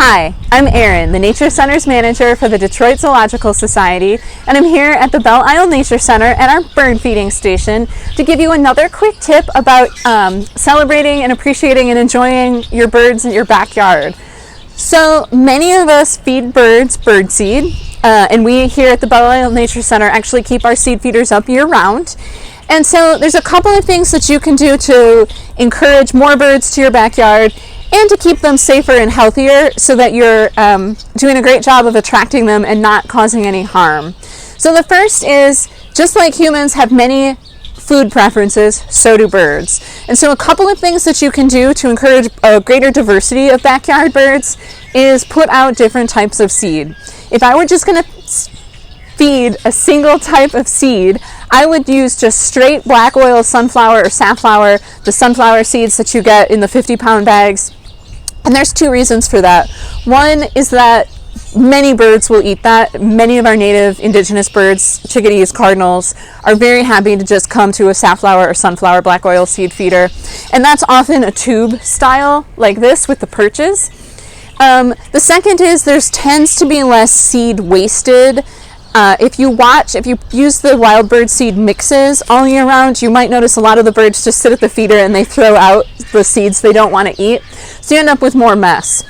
Hi, I'm Erin, the Nature Center's manager for the Detroit Zoological Society, and I'm here at the Belle Nature Center at our bird feeding station to give you another quick tip about celebrating and appreciating and enjoying your birds in your backyard. So many of us feed birds bird seed, and we here at the Belle Nature Center actually keep our seed feeders up year-round. And so there's a couple of things that you can do to encourage more birds to your backyard and to keep them safer and healthier so that you're doing a great job of attracting them and not causing any harm. So the first is, just like humans have many food preferences, so do birds. And so a couple of things that you can do to encourage a greater diversity of backyard birds is put out different types of seed. If I were just going to feed a single type of seed, I would use just straight black oil sunflower or safflower, the sunflower seeds that you get in the 50-pound bags. And there's two reasons for that. One is that many birds will eat that. Many of our native indigenous birds, chickadees, cardinals, are very happy to just come to a safflower or sunflower black oil seed feeder. And that's often a tube style like this with the perches. The second is there tends to be less seed wasted. If you use the wild bird seed mixes all year round, you might notice a lot of the birds just sit at the feeder and they throw out the seeds they don't want to eat. So you end up with more mess.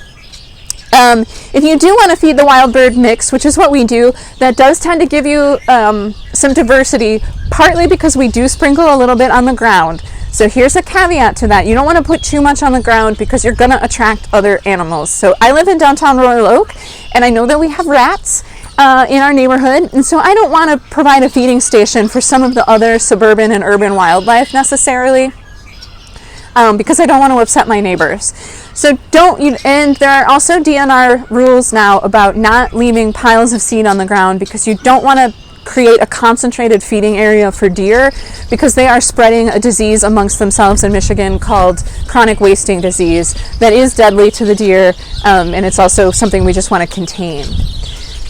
If you do want to feed the wild bird mix, which is what we do, that does tend to give you some diversity, partly because we do sprinkle a little bit on the ground. So here's a caveat to that. You don't want to put too much on the ground because you're going to attract other animals. So I live in downtown Royal Oak, and I know that we have rats in our neighborhood, and so I don't want to provide a feeding station for some of the other suburban and urban wildlife necessarily, because I don't want to upset my neighbors. So and there are also DNR rules now about not leaving piles of seed on the ground, because you don't want to create a concentrated feeding area for deer, because they are spreading a disease amongst themselves in Michigan called chronic wasting disease that is deadly to the deer, and it's also something we just want to contain.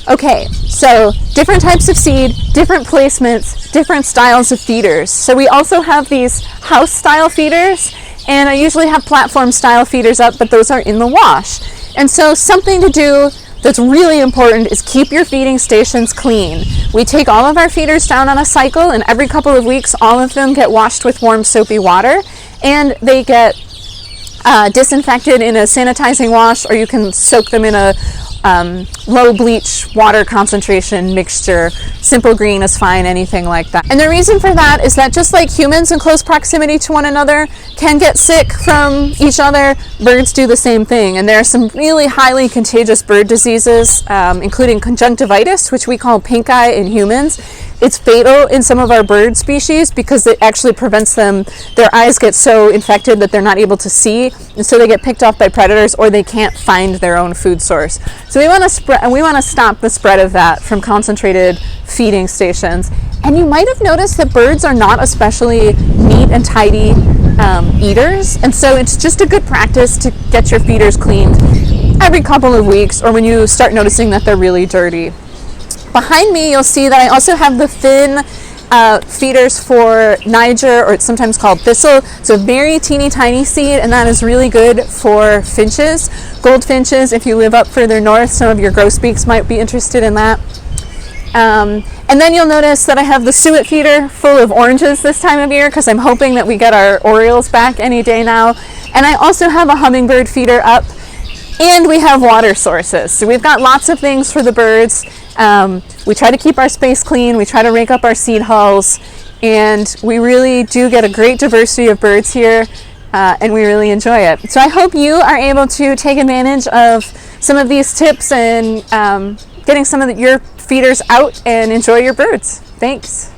Okay, so different types of seed, different placements, different styles of feeders. So we also have these house style feeders, and I usually have platform style feeders up, but those are in the wash. And so something to do that's really important is keep your feeding stations clean. We take all of our feeders down on a cycle, and every couple of weeks all of them get washed with warm soapy water, and they get disinfected in a sanitizing wash, or you can soak them in a low bleach water concentration mixture. Simple green is fine, anything like that. And the reason for that is that just like humans in close proximity to one another can get sick from each other, birds do the same thing. And there are some really highly contagious bird diseases, including conjunctivitis, which we call pink eye in humans. It's fatal in some of our bird species because it actually prevents them, their eyes get so infected that they're not able to see, and so they get picked off by predators, or they can't find their own food source. So we want to stop the spread of that from concentrated feeding stations. And you might have noticed that birds are not especially neat and tidy eaters, and so it's just a good practice to get your feeders cleaned every couple of weeks, or when you start noticing that they're really dirty. Behind me, you'll see that I also have the fin feeders for Niger, or it's sometimes called thistle. It's a very teeny tiny seed, and that is really good for finches, goldfinches. If you live up further north, some of your grosbeaks might be interested in that. And then you'll notice that I have the suet feeder full of oranges this time of year, because I'm hoping that we get our orioles back any day now. And I also have a hummingbird feeder up, and we have water sources. So we've got lots of things for the birds. We try to keep our space clean, we try to rake up our seed hulls, and we really do get a great diversity of birds here, and we really enjoy it. So I hope you are able to take advantage of some of these tips and getting some of your feeders out and enjoy your birds. Thanks.